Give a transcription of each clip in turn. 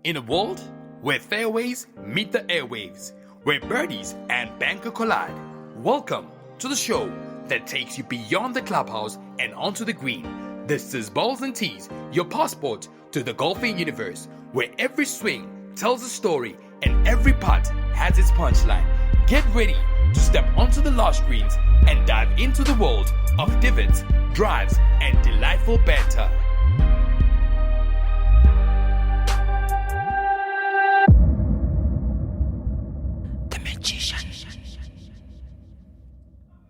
In a world where fairways meet the airwaves, where birdies and banker collide, welcome to the show that takes you beyond the clubhouse and onto the green. This is Balls and Tees, your passport to the golfing universe, where every swing tells a story and every putt has its punchline. Get ready to step onto the last greens and dive into the world of divots, drives, and delightful banter.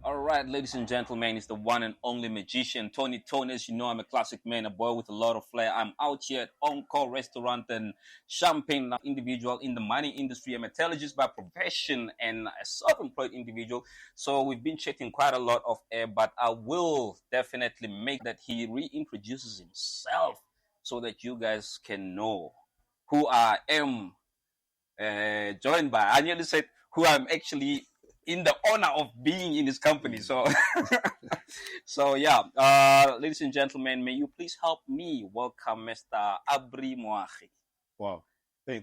All right, ladies and gentlemen, it's the one and only magician, Tony Tones. You know I'm a classic man, a boy with a lot of flair. I'm out here at Encore Restaurant and Champagne, individual in the mining industry. I'm a metallurgist by profession and a self-employed individual. So we've been chatting quite a lot of air, but I will definitely make that he reintroduces himself so that you guys can know who I am. Joined by, I nearly said who I'm actually in the honor of being in his company. So, ladies and gentlemen, may you please help me welcome Mr. Abri Moahi. Wow.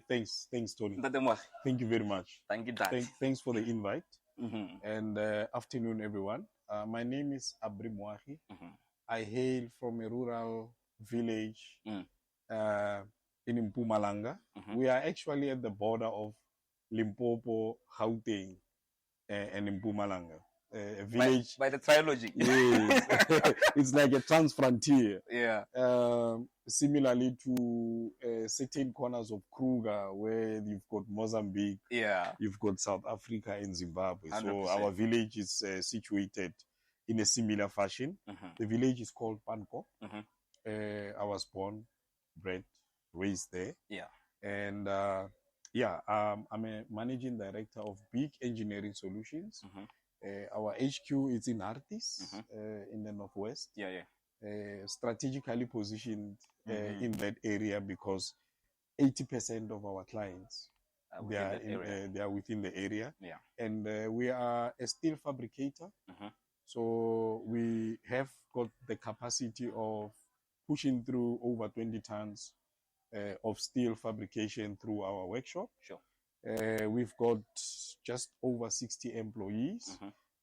Thanks, Tony. Moahi. Thank you very much. Thank you, Dad. Thanks for the invite. Mm-hmm. And afternoon, everyone. My name is Abri Moahi. Mm-hmm. I hail from a rural village in Mpumalanga. Mm-hmm. We are actually at the border of Limpopo, Gauteng, and Mpumalanga. A village by the trilogy. Yes. It's like a trans-frontier. Yeah. Similarly to certain corners of Kruger, where you've got Mozambique, you've got South Africa and Zimbabwe. 100%. So our village is situated in a similar fashion. Mm-hmm. The village is called Panko. Mm-hmm. I was born, bred, raised there. Yeah. And I'm a managing director of Big Engineering Solutions. Mm-hmm. Our HQ is in Artis, Mm-hmm. in the northwest. Yeah. Strategically positioned in that area because 80% of our clients they are within the area. Yeah. And we are a steel fabricator. Mm-hmm. So we have got the capacity of pushing through over 20 tons of steel fabrication through our workshop. Sure. We've got just over 60 employees,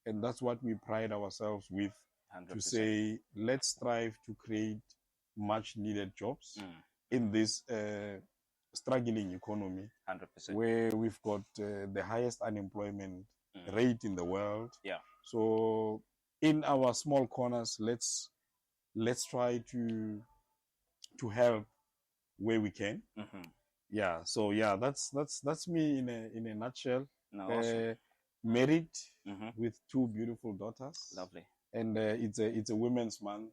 and that's what we pride ourselves with, 100%. to say, let's strive to create much needed jobs in this struggling economy, 100%. where we've got the highest unemployment rate in the world. Yeah. So in our small corners, let's try to help where we can. Mm-hmm. Yeah, so that's me in a nutshell. No, awesome. Married with two beautiful daughters. Lovely. And it's a women's month,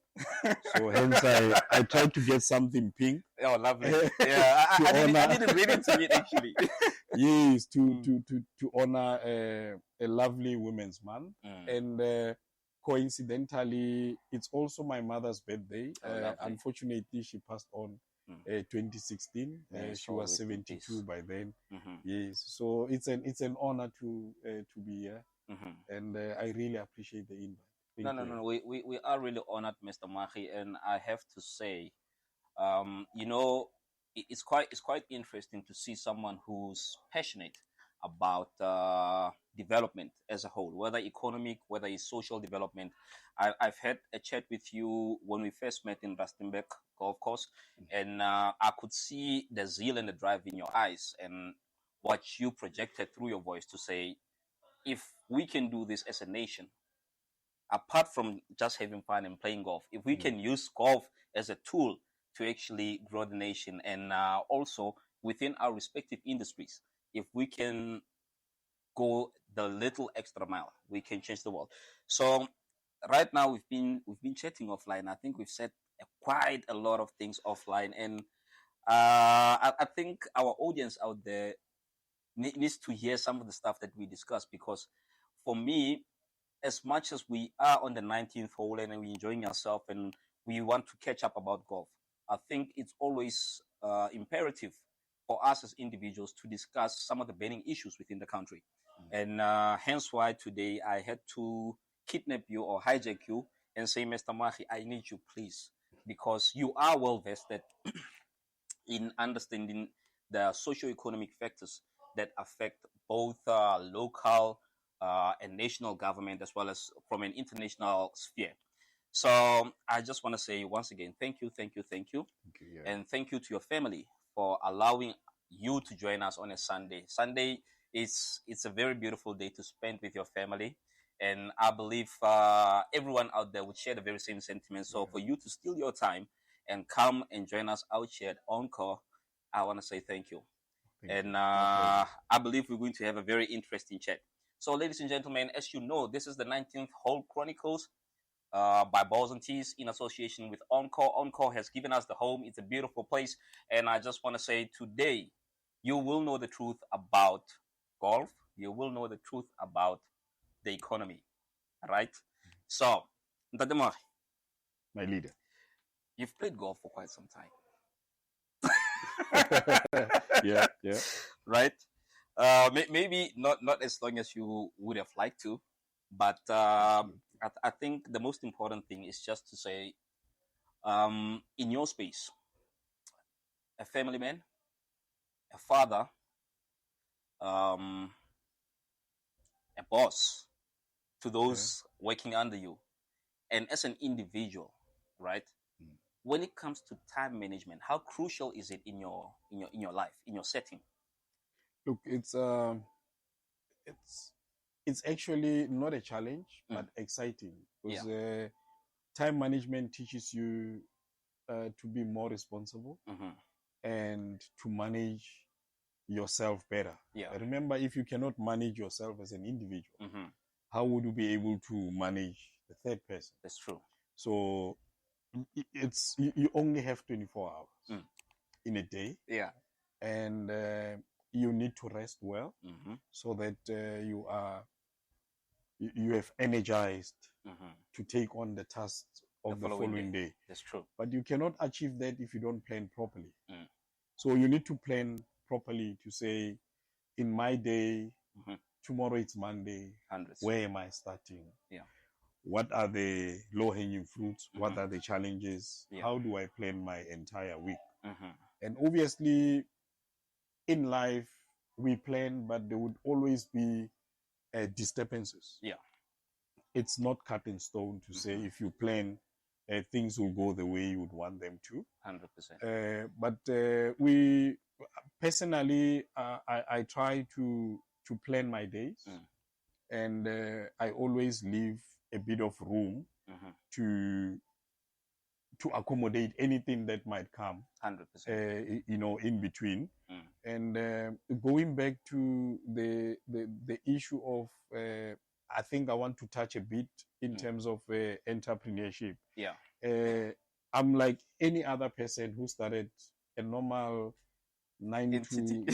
so hence I tried to get something pink. Oh, lovely. Yeah, I didn't read into it actually. Yes, to honor a lovely women's month, and coincidentally, it's also my mother's birthday. Unfortunately, she passed on 2016. She was 72 by then. Yes, so it's an honor to be here, and I really appreciate the invite. No. We are really honored, Mr. Mahi, and I have to say, it's quite interesting to see someone who's passionate about development as a whole, whether economic, whether it's social development. I've had a chat with you when we first met in Rustenburg Golf Course, and I could see the zeal and the drive in your eyes and what you projected through your voice to say, if we can do this as a nation, apart from just having fun and playing golf, if we can use golf as a tool to actually grow the nation, and also within our respective industries, if we can go the little extra mile, we can change the world. So right now we've been chatting offline. I think we've said quite a lot of things offline, and I think our audience out there needs to hear some of the stuff that we discussed, because for me, as much as we are on the 19th hole and we're enjoying ourselves and we want to catch up about golf, I think it's always imperative for us as individuals to discuss some of the burning issues within the country. And hence why today I had to kidnap you or hijack you and say, Mr. Mahi, I need you, please, because you are well vested in understanding there are socio-economic factors that affect both local and national government, as well as from an international sphere. So I just want to say once again, thank you, thank you, thank you. Thank you, yeah. And thank you to your family for allowing you to join us on a Sunday. Sunday it's a very beautiful day to spend with your family. And I believe everyone out there would share the very same sentiment. So for you to steal your time and come and join us out here at Encore, I want to say thank you. Thank you. I believe we're going to have a very interesting chat. So, ladies and gentlemen, as you know, this is the 19th Hole Chronicles by Balls and Tees in association with Encore. Encore has given us the home. It's a beautiful place. And I just want to say today, you will know the truth about golf. You will know the truth about the economy. Right? So, Ntadema, my leader, you've played golf for quite some time. yeah. Right? Maybe not as long as you would have liked to, but I think the most important thing is just to say, in your space, a family man, a father, a boss to those working under you, and as an individual, right? When it comes to time management, how crucial is it in your life, in your setting? Look, it's actually not a challenge, but exciting, because time management teaches you to be more responsible and to manage yourself better. Remember, if you cannot manage yourself as an individual, how would you be able to manage the third person? That's true. So it's you only have 24 hours in a day. And you need to rest well so that you have energized to take on the tasks of the following day. That's true. But you cannot achieve that if you don't plan properly. So you need to plan properly to say, in my day, tomorrow it's Monday, where am I starting? What are the low-hanging fruits? What are the challenges? How do I plan my entire week? And obviously, in life, we plan, but there would always be disturbances. It's not cut in stone to say if you plan, things will go the way you would want them to. 100%. But we personally, I try to plan my days, and I always leave a bit of room to accommodate anything that might come. 100%. In between. And going back to the issue of, I think I want to touch a bit in terms of entrepreneurship. I'm like any other person who started a normal 9 to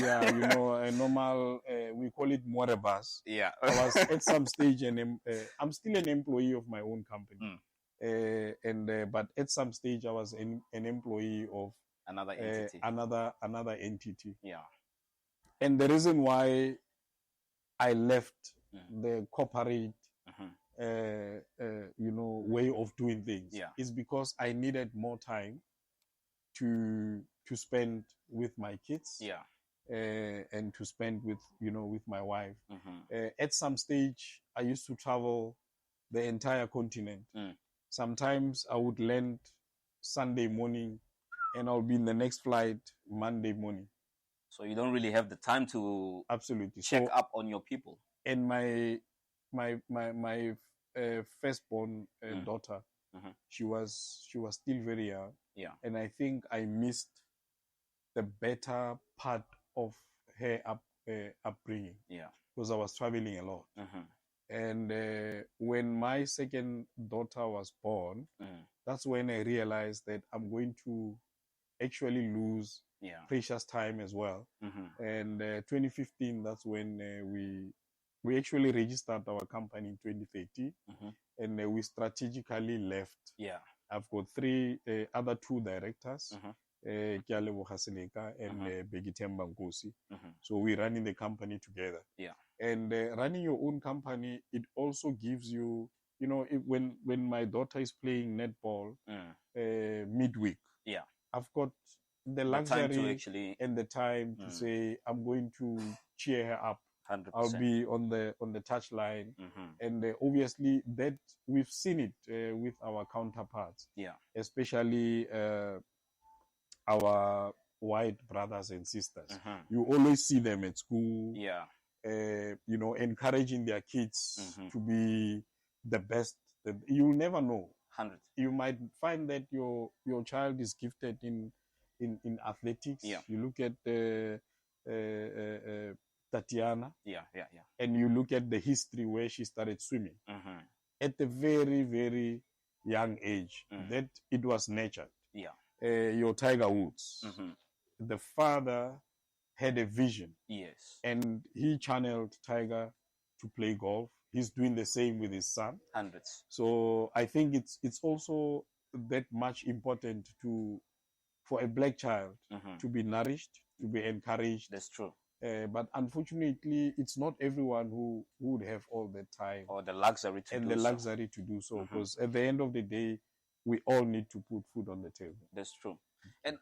a normal we call it morebas. I was at some stage I'm still an employee of my own company. But at some stage I was an employee of another entity. Another entity. And the reason why I left the corporate way of doing things is because I needed more time to spend with my kids and to spend with my wife. At some stage I used to travel the entire continent. Sometimes I would land Sunday morning and I'll be in the next flight Monday morning. So you don't really have the time to check up on your people. And my firstborn daughter, she was still very young. And I think I missed the better part of her upbringing. Because I was traveling a lot. And when my second daughter was born, that's when I realized that I'm going to actually lose precious time as well. And 2015, that's when we actually registered our company in 2013, and we strategically left. I've got other two directors, Kialebo Haseneka and Begitemba Nkosi. So we're running the company together. And running your own company, it also gives you, when my daughter is playing netball midweek, I've got the luxury and the time to say, I'm going to cheer her up. 100%. I'll be on the touchline, and obviously that we've seen it with our counterparts, especially our white brothers and sisters. You always see them at school, encouraging their kids to be the best. You never know. 100. You might find that your child is gifted in athletics. Yeah. You look at Tatiana. Yeah. And you look at the history where she started swimming at a very, very young age. That it was nurtured. Yeah. Your Tiger Woods. The father had a vision. Yes. And he channeled Tiger to play golf. He's doing the same with his son. Hundreds. So I think it's also that much important for a black child to be nourished, to be encouraged. That's true. But unfortunately, it's not everyone who would have all the time or the luxury to do so. Because at the end of the day, we all need to put food on the table. That's true. And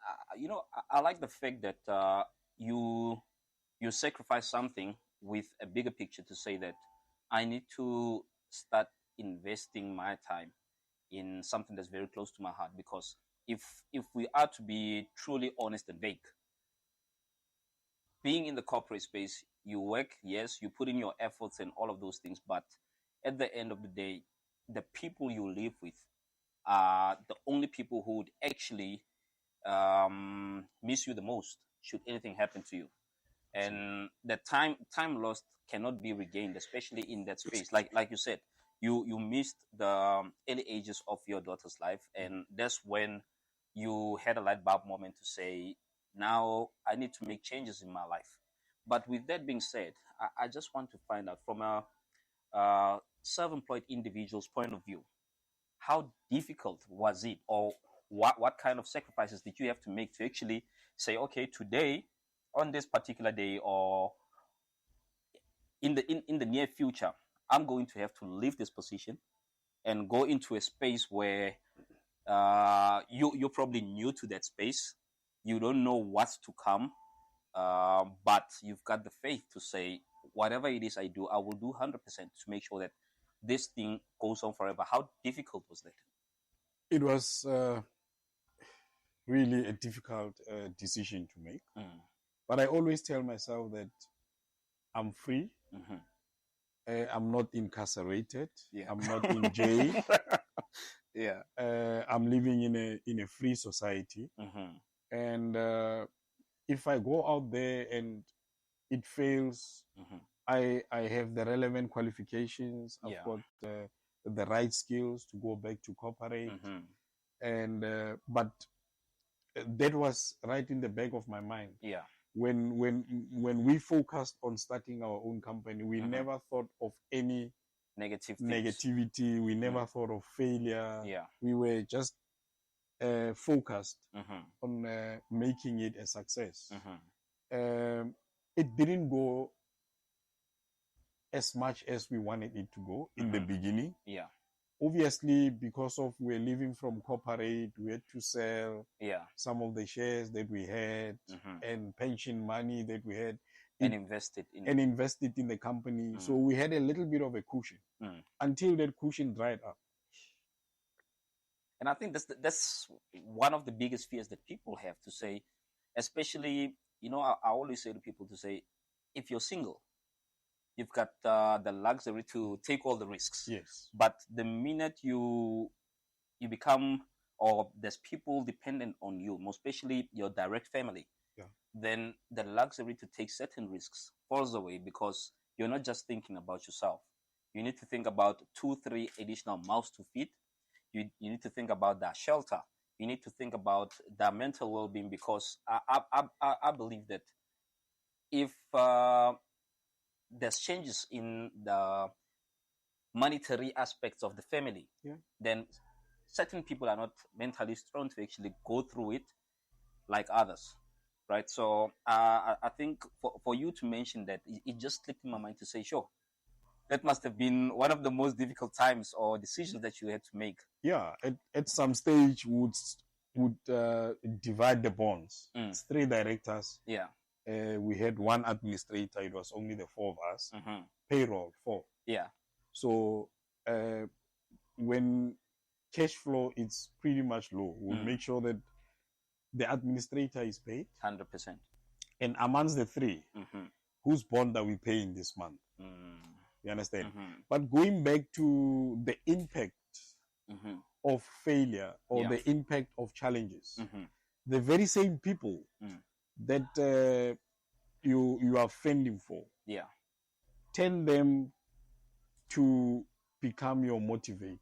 I like the fact that you sacrifice something with a bigger picture to say that I need to start investing my time in something that's very close to my heart. Because if we are to be truly honest and vague, being in the corporate space, you work, yes, you put in your efforts and all of those things, but at the end of the day, the people you live with are the only people who would actually miss you the most should anything happen to you. And the time lost cannot be regained, especially in that space. Like you said, you missed the early ages of your daughter's life, and that's when you had a light bulb moment to say, now I need to make changes in my life. But with that being said, I just want to find out from a self-employed individual's point of view, how difficult was it, or what kind of sacrifices did you have to make to actually say, okay, today, on this particular day, or in the near future, I'm going to have to leave this position and go into a space where you're probably new to that space. You don't know what's to come, but you've got the faith to say, whatever it is I do, I will do 100% to make sure that this thing goes on forever. How difficult was that? It was really a difficult decision to make. But I always tell myself that I'm free. I'm not incarcerated. Yeah. I'm not in jail. Yeah. I'm living in a free society. And if I go out there and it fails, I have the relevant qualifications. I've got the right skills to go back to corporate. And but that was right in the back of my mind. Yeah. When we focused on starting our own company, we never thought of any negativity. We never thought of failure. Yeah. We were just focused on making it a success. It didn't go as much as we wanted it to go in the beginning. Yeah. Obviously, because of we're living from corporate, we had to sell some of the shares that we had and pension money that we had and invest it in the company. So we had a little bit of a cushion until that cushion dried up. And I think that's one of the biggest fears that people have to say, especially, I always say to people to say, if you're single, you've got the luxury to take all the risks. Yes. But the minute you become, or there's people dependent on you, most especially your direct family, then the luxury to take certain risks falls away, because you're not just thinking about yourself. You need to think about 2-3 additional mouths to feed. You need to think about their shelter. You need to think about their mental well-being, because I believe that if there's changes in the monetary aspects of the family, then certain people are not mentally strong to actually go through it like others, right? So I think for you to mention that, it just slipped in my mind to say, sure, that must have been one of the most difficult times or decisions that you had to make. Yeah, at some stage, would divide the bonds. It's 3 directors. Yeah. We had 1 administrator. It was only the 4 of us. Payroll 4. Yeah. So when cash flow is pretty much low, we'll make sure that the administrator is paid. 100%. And amongst the 3, whose bond are we paying this month? You understand? But going back to the impact of failure or the impact of challenges, the very same people that you are fending for, tell them to become your motivator.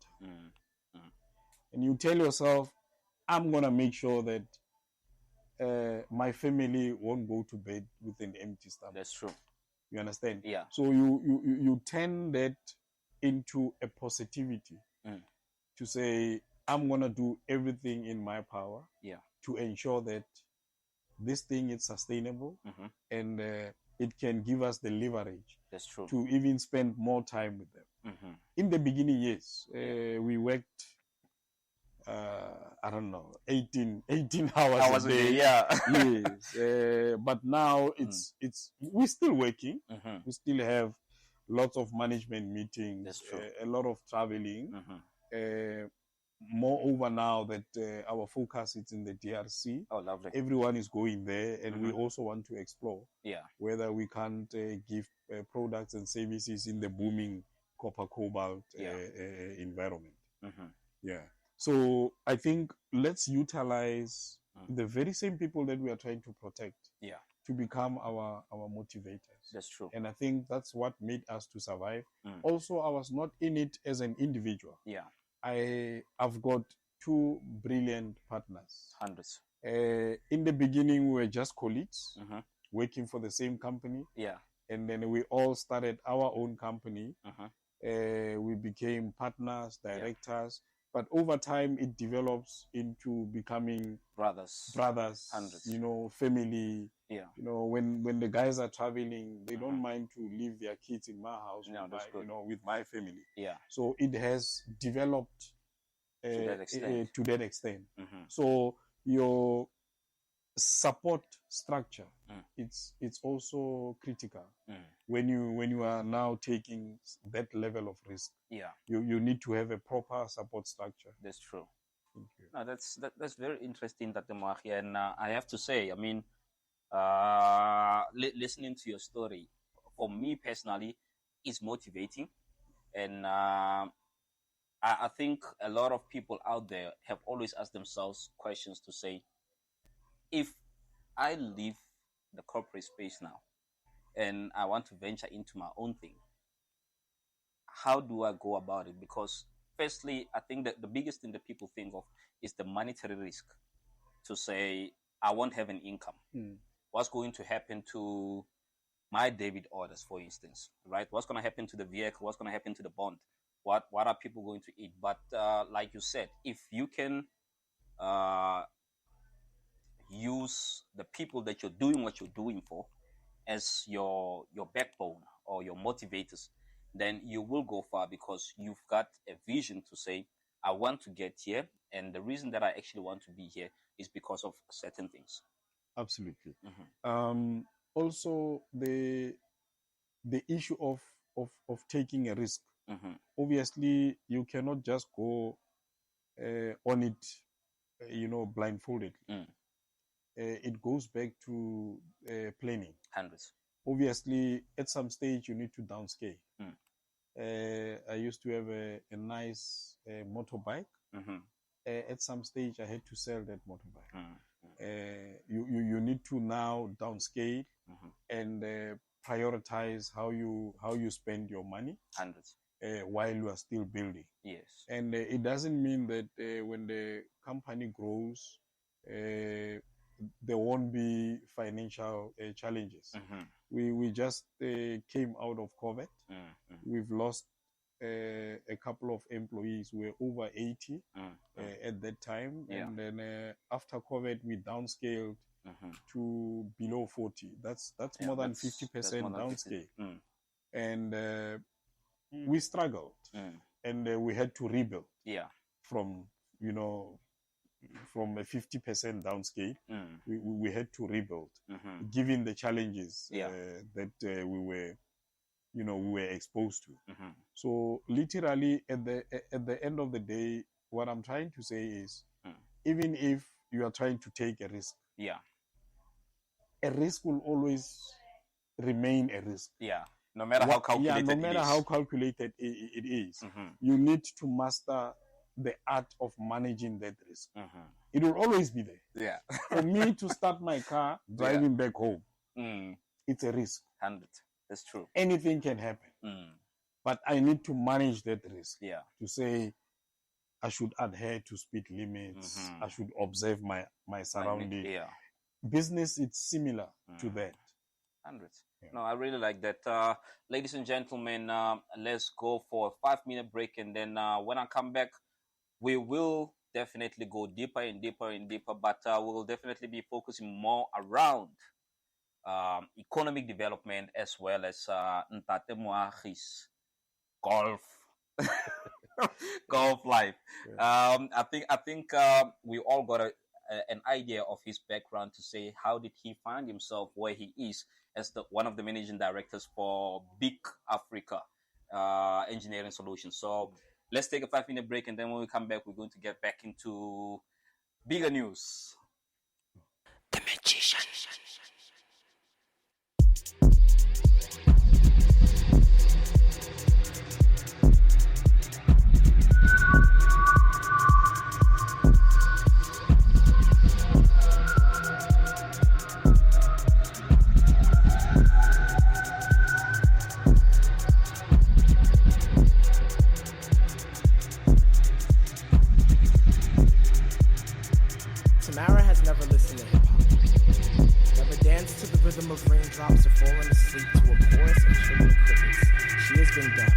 And you tell yourself, I'm going to make sure that my family won't go to bed with an empty stomach. That's true. You understand? Yeah. So you turn that into a positivity to say, I'm going to do everything in my power to ensure that this thing is sustainable and it can give us the leverage. That's true. To even spend more time with them. In the beginning, yes, we worked, I don't know, 18 hours a day. Yeah. Yes. But now we're still working. We still have lots of management meetings. That's true. A lot of traveling. Moreover, now that our focus is in the DRC, oh, lovely. Everyone is going there, and we also want to explore whether we can't give products and services in the booming copper cobalt environment. Yeah. So I think let's utilize the very same people that we are trying to protect to become our motivators. That's true. And I think that's what made us to survive. Also, I was not in it as an individual. Yeah. I've got 2 brilliant partners. Hundreds. In the beginning, we were just colleagues working for the same company. Yeah. And then we all started our own company. We became partners, directors. But over time, it develops into becoming brothers. Hundreds. You know, family. Yeah. You know, when the guys are traveling, they don't mind to leave their kids in my house with my family. Yeah. So it has developed to that extent. So your support structure, it's also critical when you are now taking that level of risk. Yeah, you need to have a proper support structure. That's true. Thank you. No, that's very interesting, Dr. Moahi, and I have to say, I mean, listening to your story, for me personally, is motivating, and I think a lot of people out there have always asked themselves questions to say, if I leave the corporate space now and I want to venture into my own thing, how do I go about it? Because firstly, I think that the biggest thing that people think of is the monetary risk. To say, I won't have an income. What's going to happen to my debit orders, for instance, right? What's going to happen to the vehicle? What's going to happen to the bond? What are people going to eat? But like you said, if you can use the people that you're doing what you're doing for as your backbone or your motivators, then you will go far, because you've got a vision to say, I want to get here, and the reason that I actually want to be here is because of certain things. Absolutely. Also, the issue of taking a risk. Obviously, you cannot just go on it, blindfolded. It goes back to planning. Hundreds. Obviously, at some stage, you need to downscale. I used to have a nice motorbike. At some stage, I had to sell that motorbike. You need to now downscale and prioritize how you spend your money. Hundreds. While you are still building. Yes. And it doesn't mean that when the company grows, there won't be financial challenges. We just came out of COVID. We've lost a couple of employees. We were over 80 at that time. Yeah. And then after COVID, we downscaled to below 40. That's more than 50% downscale. And we struggled. And we had to rebuild from, from a 50% downscale. We had to rebuild, given the challenges that we were exposed to. So literally, at the end of the day, what I'm trying to say is, even if you are trying to take a risk, a risk will always remain a risk. No matter how calculated no matter how calculated it is, you need to master the art of managing that risk. It will always be there. For me to start my car driving back home, it's a risk. 100. That's true. Anything can happen. But I need to manage that risk. To say, I should adhere to speed limits. I should observe my surroundings. Business, it's similar to that. 100. No, I really like that. Ladies and gentlemen, let's go for a 5-minute break. And then when I come back, we will definitely go deeper and deeper and deeper. But we'll definitely be focusing more around economic development as well as Ntate Moagi's golf. Golf life. I think we all got an idea of his background to say how did he find himself where he is as one of the managing directors for Big Africa Engineering Solutions. So let's take a 5-minute break, and then when we come back, we're going to get back into bigger news. The Magician. Of raindrops are falling asleep to a chorus of chirping crickets. She has been deaf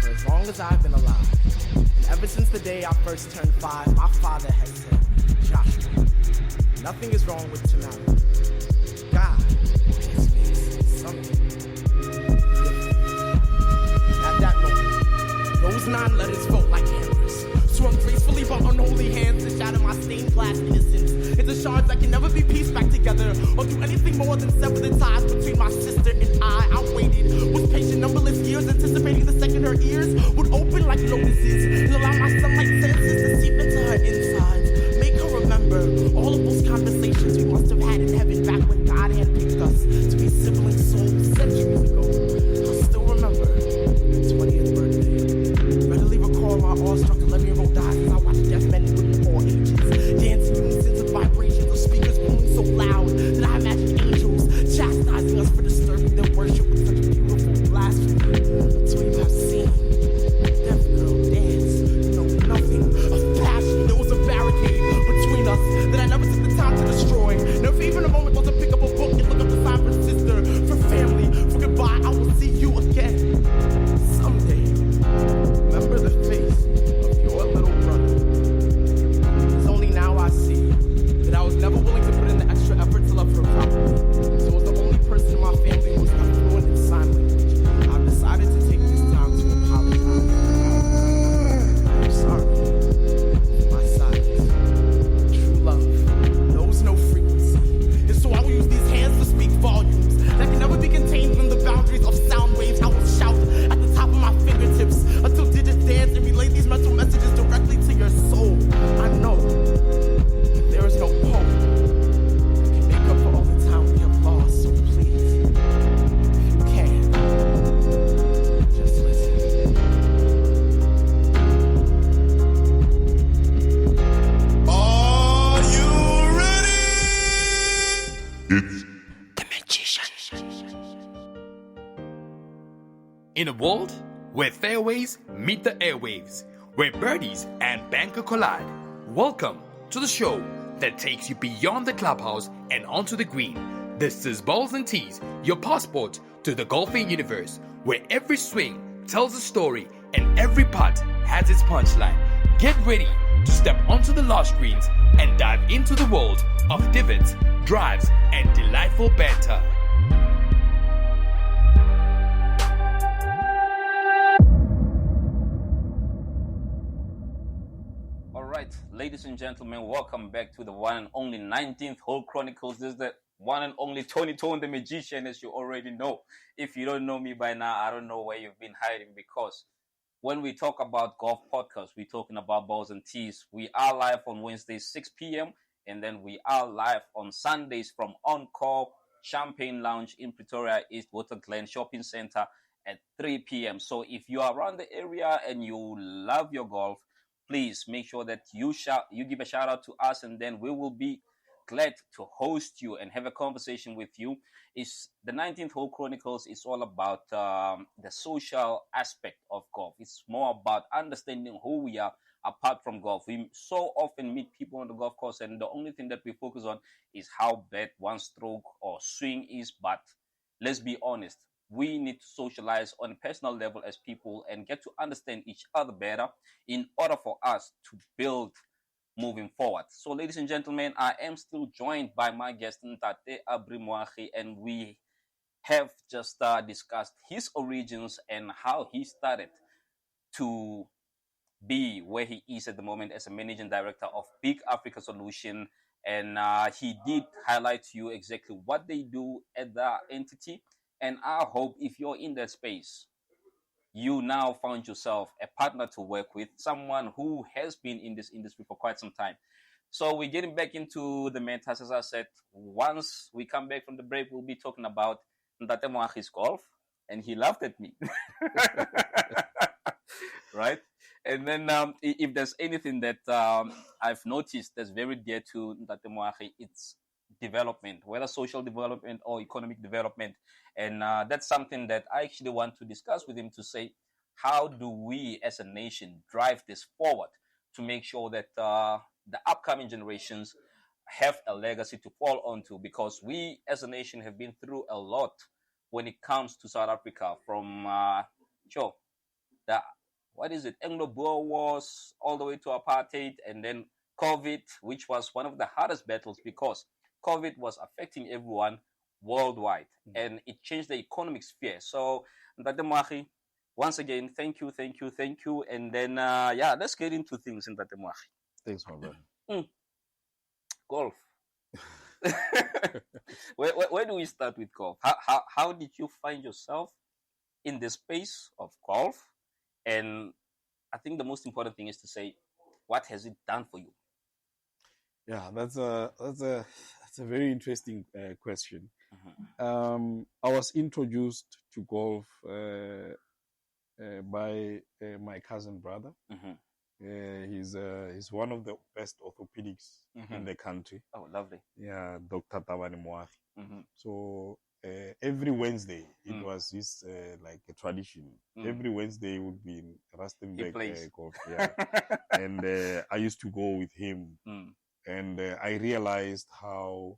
for as long as I've been alive. And ever since the day I first turned 5, my father has said, Joshua, nothing is wrong with tomorrow. God just makes something different. At that moment, those 9 letters felt like hammers, swung gracefully but unholy hands to shatter my stained glass innocence into shards that can never be pieced back together or do anything more than sever the ties between my sister and I waited with patient numberless years, anticipating the second her ears would open like lotuses and allow my sunlight senses to seep into her insides, make her remember all of those conversations we must have had in heaven back when God handpicked us to be sibling souls centuries ago. I'll still remember her 20th birthday. Readily recall my awestruck 11-year-old eyes as I watched deaf men with all ages dancing unison to vibrations of speakers booming so loud that I imagined angels chastising us for disturbing their worship with such beautiful blasphemy. Until you have seen a deaf girl dance, you know nothing of passion. There was a barricade between us that I never took the time to destroy. Never even a moment was to pick up a book and look up the sign for sister, for family, for goodbye. I will see you again someday. Remember the face of your little brother. It's only now I see that I was never willing to put in the extra effort to love her properly. So as the only person in my family who was not fluent in sign language, I've decided to take this time to apologize. I'm sorry for my silence. True love knows no frequency, and so I will use these hands to speak volumes that can never be contained within the boundaries of sound waves. I will shout at the top of my fingertips until digits dance and relay these mental messages directly to your soul. I know that there is no hope that can make up for all the time we have lost. So please, if you can, just listen. Are you ready? It's The Magician. In a world where fairways meet the airwaves, where birdies and banker collide, welcome to the show that takes you beyond the clubhouse and onto the green. This is Balls and Tees, your passport to the golfing universe, where every swing tells a story and every putt has its punchline. Get ready to step onto the lush greens and dive into the world of divots, drives, and delightful banter. ladies and gentlemen, welcome back to the one and only 19th Hole Chronicles. This is the one and only Tony Tone, the magician, as you already know. If you don't know me by now, I don't know where you've been hiding, because when we talk about golf podcast, we're talking about balls and tees. We are live on Wednesdays, 6 p.m., and then we are live on Sundays from Encore Champagne Lounge in Pretoria, East Water Glen Shopping Center at 3 p.m. So if you are around the area and you love your golf, please make sure that you give a shout out to us, and then we will be glad to host you and have a conversation with you. It's the 19th Hole Chronicles is all about the social aspect of golf. It's more about understanding who we are apart from golf. We so often meet people on the golf course, and the only thing that we focus on is how bad one stroke or swing is. But let's be honest, we need to socialize on a personal level as people and get to understand each other better in order for us to build moving forward. So, ladies and gentlemen, I am still joined by my guest, Ntate Abrimwahi, and we have just discussed his origins and how he started to be where he is at the moment as a managing director of Big Africa Solution. And he did highlight to you exactly what they do at the entity. And I hope if you're in that space, you now found yourself a partner to work with, someone who has been in this industry for quite some time. So we're getting back into the matters. As I said, once we come back from the break, we'll be talking about Ntate Moagi's golf. And he laughed at me. Right? And then if there's anything that I've noticed that's very dear to Ntate Moagi, it's development, whether social development or economic development. And that's something that I actually want to discuss with him, to say, how do we as a nation drive this forward to make sure that the upcoming generations have a legacy to fall onto? Because we as a nation have been through a lot when it comes to South Africa, from the Anglo-Boer Wars all the way to apartheid, and then COVID, which was one of the hardest battles because COVID was affecting everyone worldwide, and it changed the economic sphere. So, Ntate Moagi, once again, thank you. And then, let's get into things, Ntate Moagi. Thanks, my brother. Golf. where do we start with golf? How did you find yourself in the space of golf? And I think the most important thing is to say, what has it done for you? Yeah, that's a very interesting question. Mm-hmm. I was introduced to golf by my cousin brother. Mm-hmm. He's one of the best orthopedics in the country. Oh, lovely. Yeah, Dr. Tabani Moafi. Mm-hmm. So every Wednesday, it was his like a tradition. Every Wednesday would be in Rustenburg golf. Yeah, and I used to go with him. And I realized how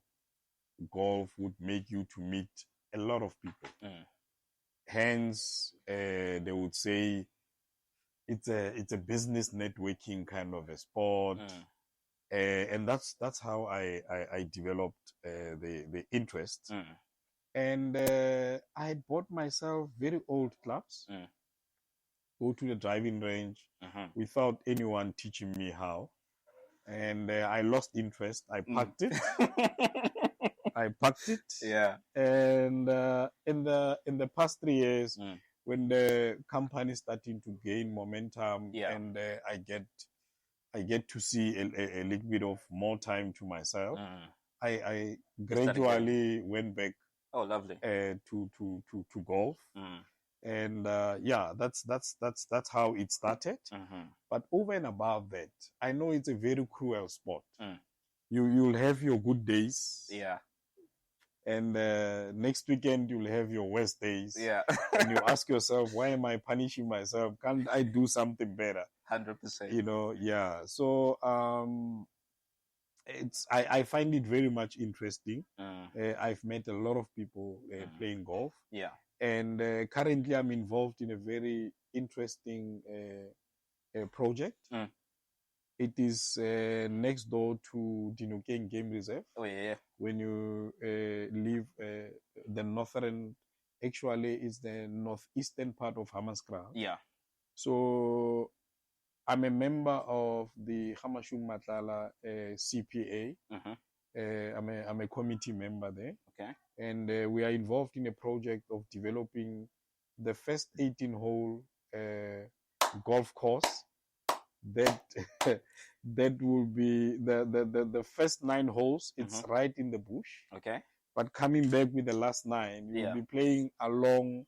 golf would make you to meet a lot of people. Hence, they would say it's a business networking kind of a sport. And that's how I developed the interest. And I had bought myself very old clubs, go to the driving range without anyone teaching me how. And I lost interest. I packed it. Yeah. And in the past 3 years, when the company is starting to gain momentum, and I get to see a little bit of more time to myself, I gradually went back. Oh, lovely. To golf. And that's how it started. But over and above that, I know it's a very cruel sport. You'll have your good days. Yeah. And next weekend you'll have your worst days. Yeah. And you ask yourself, why am I punishing myself? Can't I do something better? 100%. You know, yeah. So I find it very much interesting. I've met a lot of people playing golf. Yeah. And currently I'm involved in a very interesting project. It is next door to Dinokeng Game Reserve. Oh, yeah. When you leave the northern, actually it's the northeastern part of Hammanskraal. Yeah. So I'm a member of the Hamashum Matlala CPA. I'm a committee member there. Okay. And we are involved in a project of developing the first 18-hole golf course that that will be the first 9 holes. It's right in the bush. Okay. But coming back with the last 9, you'll be playing along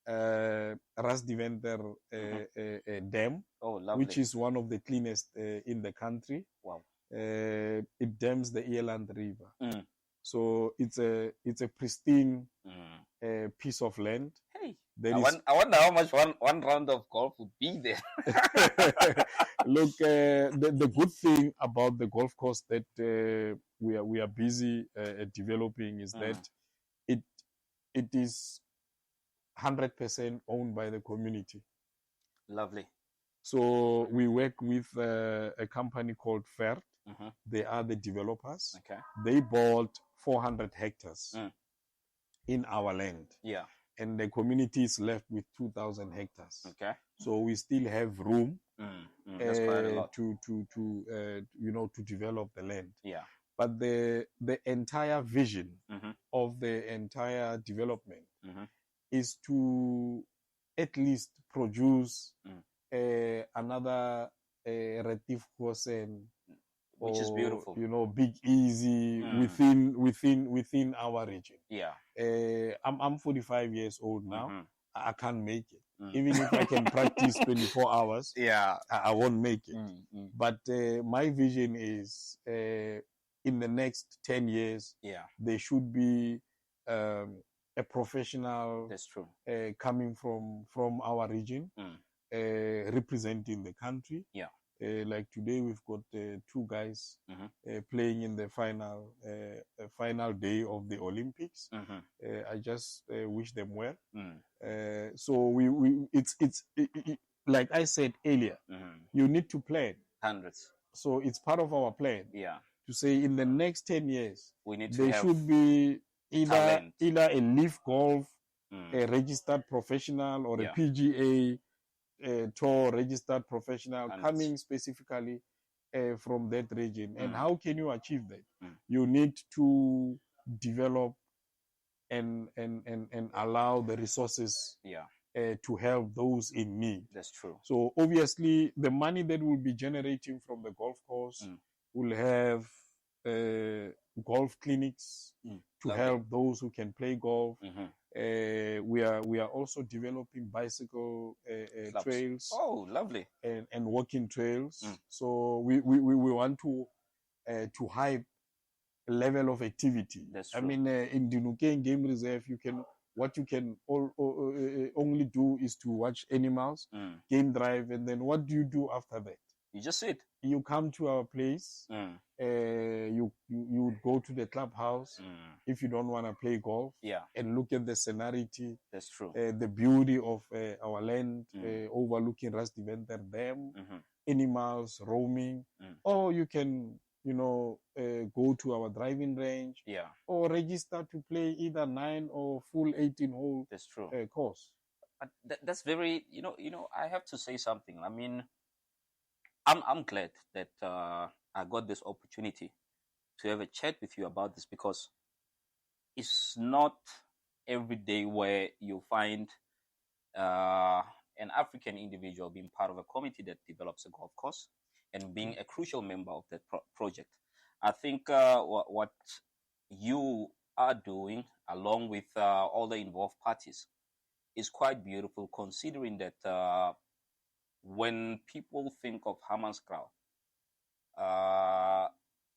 Ras Diventer Dam, which is one of the cleanest in the country. Wow. It dams the Eland River. So it's a pristine piece of land. Hey, I wonder how much one round of golf would be there. Look, the good thing about the golf course that we are busy developing is that it is 100% owned by the community. Lovely. So we work with a company called Fert. They are the developers. Okay. They bought 400 hectares in our land. Yeah. And the community is left with 2,000 hectares. Okay. So we still have room That's quite a lot. to develop the land. Yeah. But the entire vision of the entire development is to at least produce another Retif Gosen, which is beautiful. Big Easy within our region. Yeah. I'm 45 years old now. I can't make it. Even if I can practice 24 hours, I won't make it. But my vision is in the next 10 years, there should be a professional That's true. coming from our region, representing the country. Yeah. Like today, we've got 2 guys playing in the final day of the Olympics. I just wish them well. So it's like I said earlier, you need to plan. Hundreds. So it's part of our plan. Yeah. To say in the next 10 years, we need to there should be either a Leaf Golf, a registered professional, or a PGA tour registered professional coming specifically from that region. And how can you achieve that? You need to develop and allow the resources to help those in need. That's true. So obviously, the money that will be generating from the golf course will have golf clinics to help those who can play golf. We are also developing bicycle trails. Oh, lovely! And walking trails. So we want to hype a level of activity. That's true. I mean, in Dinukeng Game Reserve, you can only do is to watch animals, game drive, and then what do you do after that? You just sit. You come to our place. You would go to the clubhouse if you don't want to play golf. And look at the scenery. That's true. The beauty of our land, overlooking Ras Diventer Dam, animals roaming. Or you can, go to our driving range. Or register to play either 9 or full 18-hole. That's true. Course. That's very. I have to say something. I mean, I'm glad that I got this opportunity to have a chat with you about this, because it's not every day where you find an African individual being part of a committee that develops a golf course and being a crucial member of that project. I think what you are doing, along with all the involved parties, is quite beautiful, considering that when people think of Hammanskraal,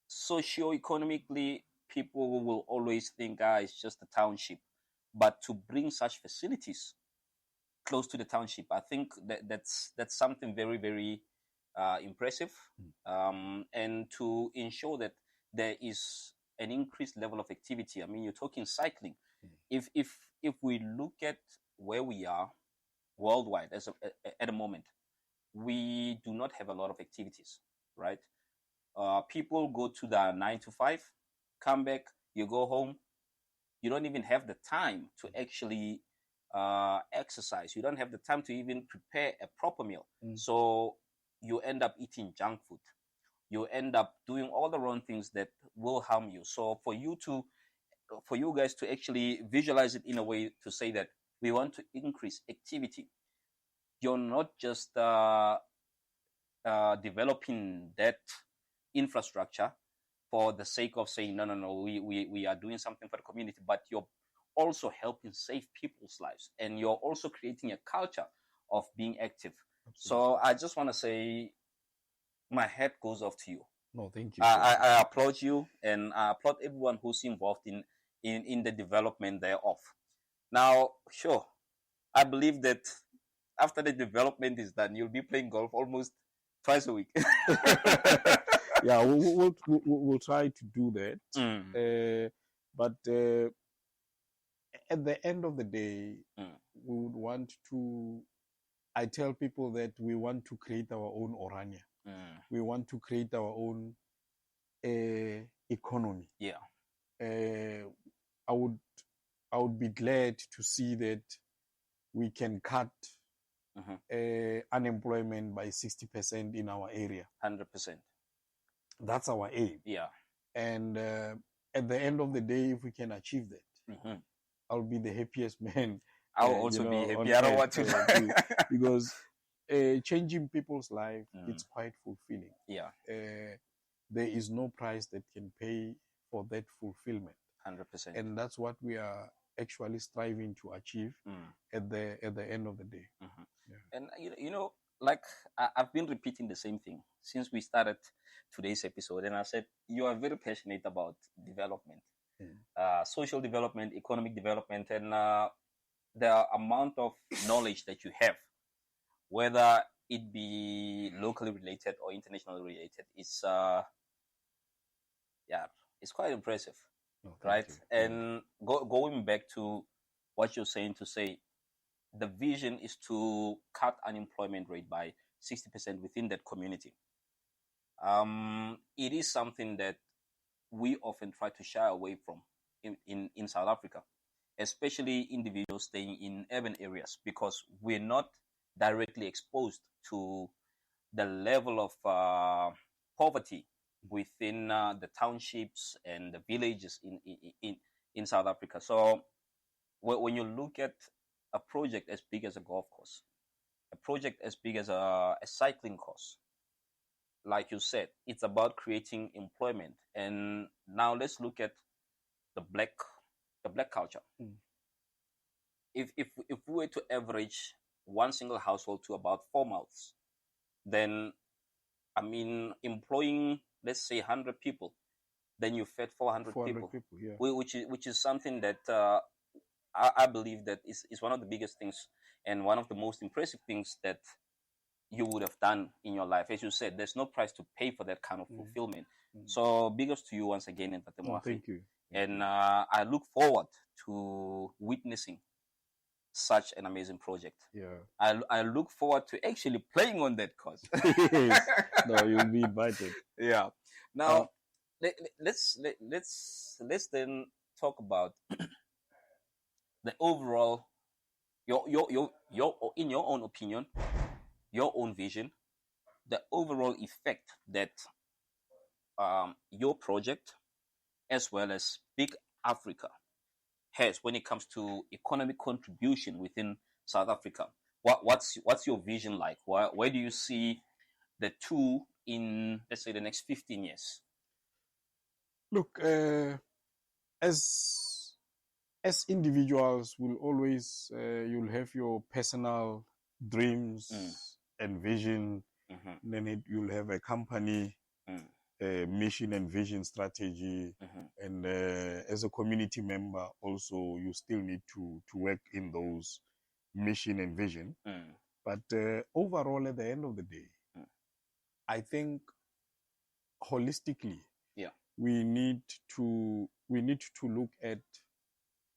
socio-economically, people will always think it's just a township. But to bring such facilities close to the township, I think that's something very, very impressive. And to ensure that there is an increased level of activity. I mean, you're talking cycling. If we look at where we are worldwide at the moment, we do not have a lot of activities, right? People go to the 9 to 5, come back, you go home. You don't even have the time to actually exercise. You don't have the time to even prepare a proper meal. So you end up eating junk food. You end up doing all the wrong things that will harm you. So for you guys to actually visualize it in a way to say that we want to increase activity, you're not just developing that infrastructure for the sake of saying no, we are doing something for the community, but you're also helping save people's lives, and you're also creating a culture of being active. Absolutely. So I just want to say my hat goes off to you. No, thank you. I applaud you, and I applaud everyone who's involved in the development thereof. Now, sure, I believe that after the development is done, you'll be playing golf almost twice a week. Yeah, we'll try to do that. But at the end of the day, we would want to. I tell people that we want to create our own Orania. We want to create our own economy. Yeah. I would be glad to see that we can cut unemployment by 60% in our area. 100%. That's our aim. Yeah. And at the end of the day, if we can achieve that, I'll be the happiest man. I'll also be happy. I don't want to. Because changing people's life, it's quite fulfilling. Yeah. There is no price that can pay for that fulfillment. 100%. And that's what we are actually striving to achieve at the end of the day. Yeah. And you know, like I've been repeating the same thing since we started today's episode, and I said you are very passionate about development, social development, economic development, and the amount of knowledge that you have, whether it be locally related or internationally related, is it's quite impressive. Right? And going back to what you're saying, to say the vision is to cut unemployment rate by 60% within that community. It is something that we often try to shy away from in South Africa, especially individuals staying in urban areas, because we're not directly exposed to the level of poverty within the townships and the villages in South Africa. So when you look at a project as big as a golf course, a project as big as a cycling course, like you said, it's about creating employment. And now let's look at the black culture. If we were to average one single household to about 4 mouths, then I mean, employing, let's say 100 people, then you fed 400 people, yeah. which is something that I believe that is one of the biggest things and one of the most impressive things that you would have done in your life. As you said, there's no price to pay for that kind of fulfillment. So big ups to you once again. Thank you. And I look forward to witnessing such an amazing project. Yeah. I look forward to actually playing on that course. Yes. No, you'll be invited. Yeah. Now let's then talk about the overall your in your own opinion, your own vision, the overall effect that your project as well as Big Africa has when it comes to economic contribution within South Africa. What's your vision like? Where do you see the two in, let's say, the next 15 years? Look, as individuals, we'll always you'll have your personal dreams and vision. Then you'll have a company mission and vision strategy, and as a community member also you still need to work in those mission and vision. But overall, at the end of the day, I think holistically, we need to look at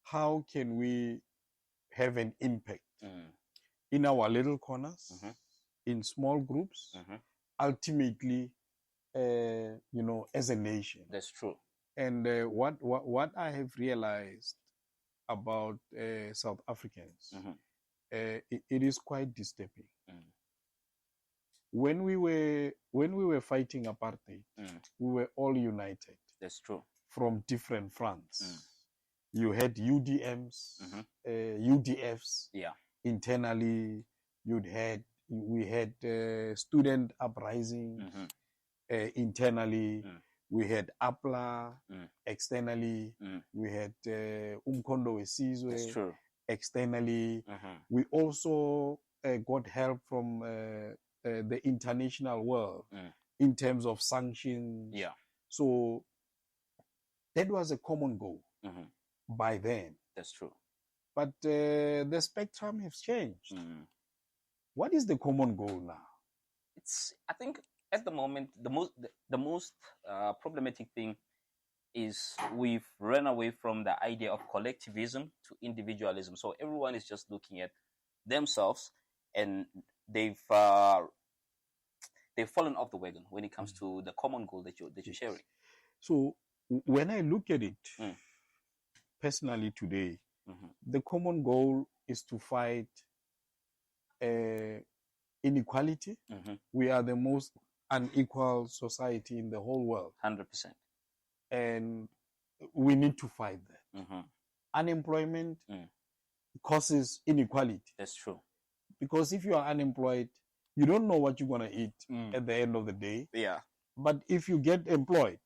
how can we have an impact in our little corners, in small groups, ultimately, as a nation. That's true. And what I have realized about South Africans, it is quite disturbing. when we were fighting apartheid, we were all united. That's true. From different fronts. You had UDMs, UDFs. Yeah. Internally, we had student uprising. Internally, we had APLA. Externally, we had Umkondo Wesizwe. That's true. Externally, we also got help from the international world in terms of sanctions. Yeah. So that was a common goal by then. That's true. But the spectrum has changed. What is the common goal now? I think at the moment, the most problematic thing is we've run away from the idea of collectivism to individualism. So everyone is just looking at themselves, and they've fallen off the wagon when it comes to the common goal that you're sharing. So when I look at it personally today, the common goal is to fight inequality. We are the most unequal society in the whole world. 100%. And we need to fight that. Unemployment causes inequality. That's true. Because if you are unemployed, you don't know what you're going to eat at the end of the day. Yeah. But if you get employed,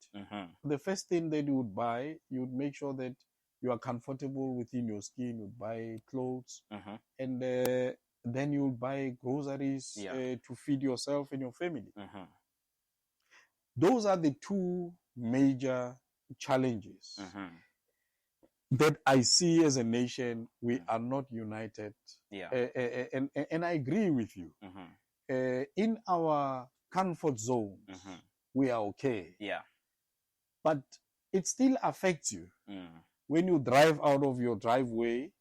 the first thing that you would buy, you would make sure that you are comfortable within your skin. You would buy clothes, and then you would buy groceries to feed yourself and your family. Those are the two major challenges that I see as a nation. We are not united. Yeah. And I agree with you. In our comfort zones, we are okay. Yeah. But it still affects you. When you drive out of your driveway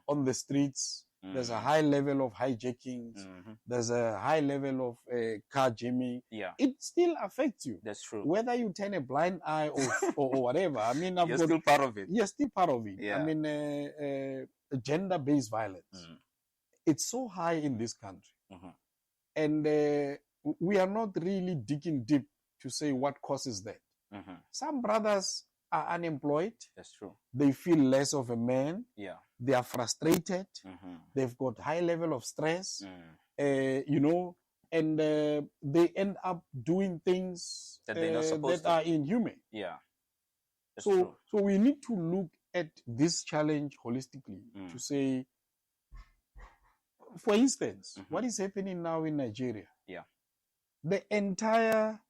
on the streets, there's a high level of hijackings. There's a high level of car jamming. Yeah. It still affects you. That's true. Whether you turn a blind eye or whatever. I mean, you're still part of it. You're still part of it. Yeah. I mean, gender-based violence. It's so high in this country. And we are not really digging deep to say what causes that. Some brothers are unemployed. That's true. They feel less of a man. Yeah. They are frustrated. They've got high level of stress. You know, and they end up doing things that they're not supposed that are inhumane. Yeah. That's so true. So we need to look at this challenge holistically to say, for instance, what is happening now in Nigeria? Yeah. The entire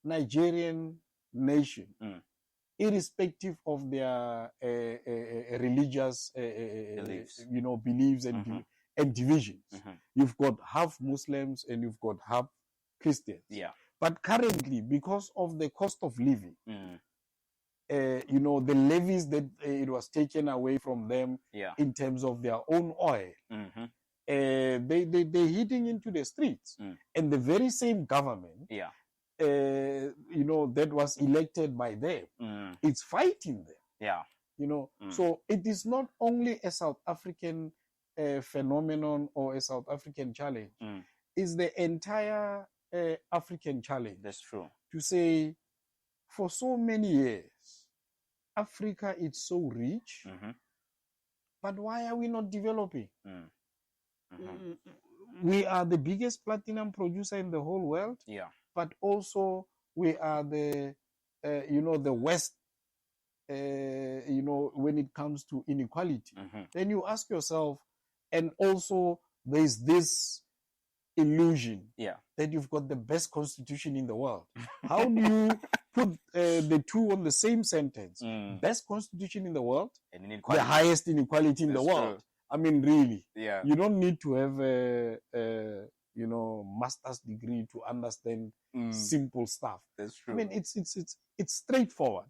Nigerian nation, irrespective of their religious beliefs, beliefs and divisions. You've got half Muslims and you've got half Christians. Yeah. But currently, because of the cost of living, the levies that it was taken away from them in terms of their own oil, they're hitting into the streets. And the very same government that was elected by them, it's fighting them. Yeah. So it is not only a South African phenomenon or a South African challenge. It's the entire African challenge. That's true. To say, for so many years, Africa is so rich, but why are we not developing? We are the biggest platinum producer in the whole world. Yeah. But also we are the West, when it comes to inequality. Then you ask yourself, and also there's this illusion that you've got the best constitution in the world. How do you put the two on the same sentence? Best constitution in the world, and the highest inequality in the world. True. I mean, really, you don't need to have a master's degree to understand simple stuff. That's true. I mean, it's straightforward.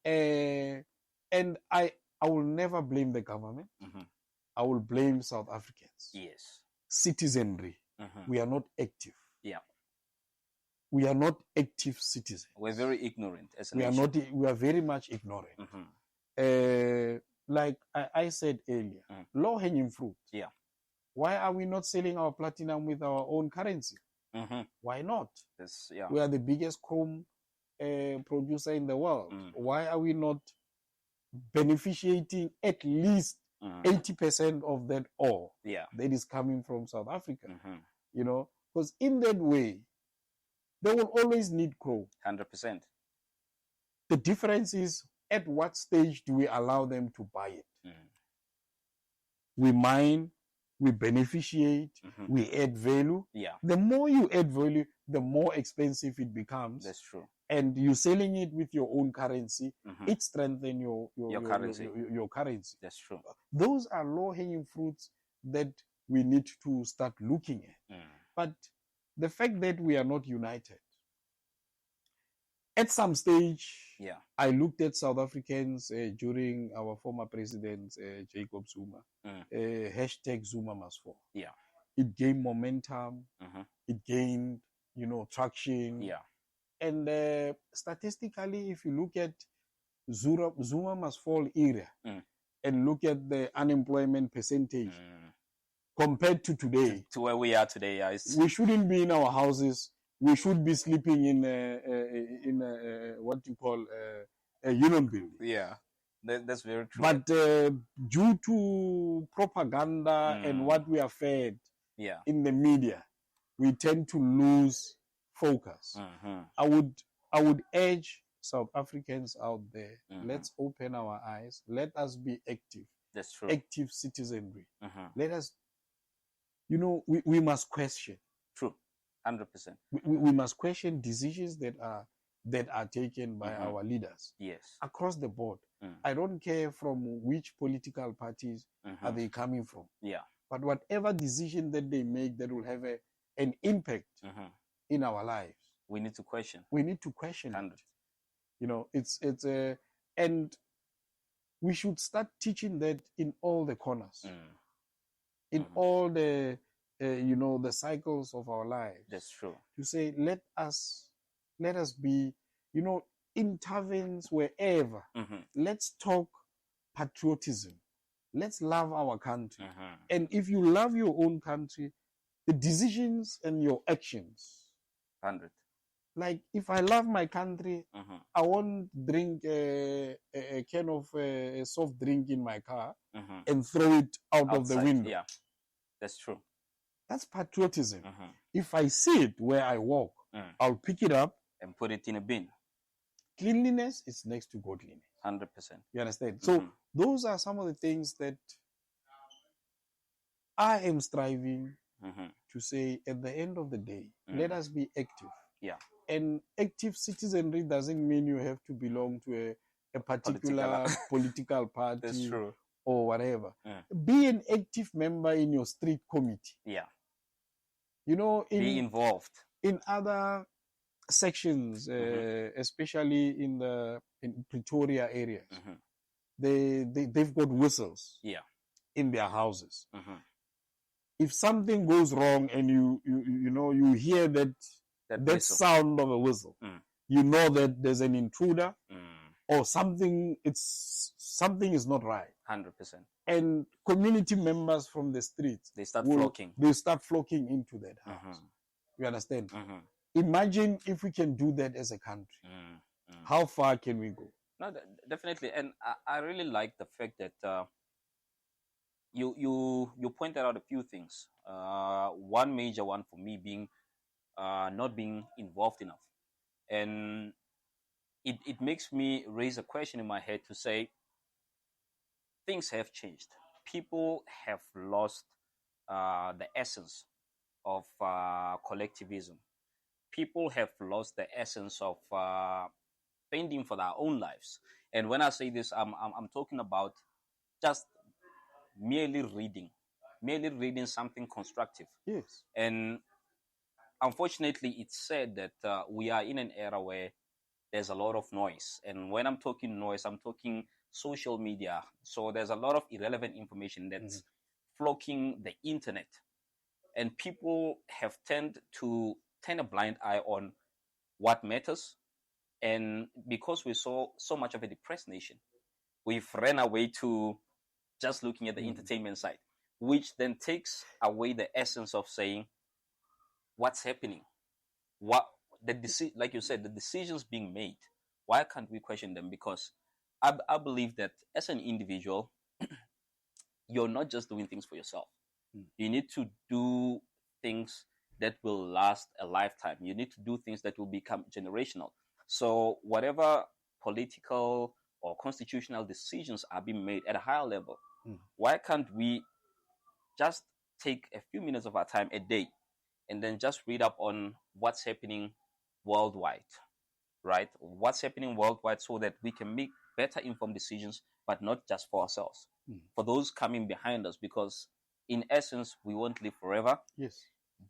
And I will never blame the government. I will blame South Africans. Yes. Citizenry. We are not active. Yeah. We are not active citizens. We're very ignorant as a nation. We are very much ignorant. Like I said earlier, low-hanging fruit. Yeah. Why are we not selling our platinum with our own currency? Why not? Yeah. We are the biggest chrome producer in the world. Why are we not beneficiating at least 80% of that ore that is coming from South Africa? You know, because in that way, they will always need chrome. 100%. The difference is at what stage do we allow them to buy it? We mine, we beneficiate, we add value. Yeah. The more you add value, the more expensive it becomes. That's true. And you selling it with your own currency, it strengthens your currency. Your currency. That's true. Those are low-hanging fruits that we need to start looking at. But the fact that we are not united, at some stage, I looked at South Africans during our former president, Jacob Zuma, hashtag Zuma must fall. Yeah. It gained momentum. It gained, traction. Yeah. And statistically, if you look at Zuma must fall era and look at the unemployment percentage compared to today, to where we are today, we shouldn't be in our houses. We should be sleeping in what you call a union building. Yeah, that's very true. But due to propaganda and what we are fed in the media, we tend to lose focus. I would urge South Africans out there, let's open our eyes. Let us be active. That's true. Active citizenry. Let us, we must question. True. 100%. We must question decisions that are taken by our leaders. Yes. Across the board. I don't care from which political parties are they coming from. Yeah. But whatever decision that they make that will have an impact in our lives, we need to question. We need to question 100. it. It's and we should start teaching that in all the corners, in all the the cycles of our lives. That's true. To say, let us be, intervenes wherever. Let's talk patriotism. Let's love our country. And if you love your own country, the decisions and your actions. 100. Like, if I love my country, I won't drink a can of a soft drink in my car and throw it out of the window. Yeah, that's true. That's patriotism. If I see it where I walk, I'll pick it up and put it in a bin. Cleanliness is next to godliness. 100%. You understand? So those are some of the things that I am striving to say at the end of the day. Let us be active. Yeah. And active citizenry doesn't mean you have to belong to a particular political party. That's true. Or whatever. Be an active member in your street committee. Yeah. Be involved in other sections, especially in Pretoria areas. They've got whistles. Yeah. In their houses. If something goes wrong and you hear that sound of a whistle, you know that there's an intruder or something is not right. 100%. And community members from the streets, they start flocking into that house. You understand? Imagine if we can do that as a country. How far can we go? No, definitely. And I really like the fact that you pointed out a few things. One major one for me being not being involved enough. And it makes me raise a question in my head to say, things have changed. People have lost the essence of collectivism. People have lost the essence of fending for their own lives. And when I say this, I'm talking about just merely reading something constructive. Yes. And unfortunately, it's said that we are in an era where there's a lot of noise. And when I'm talking noise, I'm talking social media. So there's a lot of irrelevant information that's flocking the internet. And people have tended to turn a blind eye on what matters. And because we saw so much of a depressed nation, we've ran away to just looking at the entertainment side, which then takes away the essence of saying, what's happening, what like you said, the decisions being made. Why can't we question them? Because I believe that as an individual, you're not just doing things for yourself. You need to do things that will last a lifetime. You need to do things that will become generational. So whatever political or constitutional decisions are being made at a higher level, why can't we just take a few minutes of our time a day and then just read up on what's happening worldwide, right? What's happening worldwide, so that we can make better informed decisions, but not just for ourselves, for those coming behind us, because in essence, we won't live forever. Yes.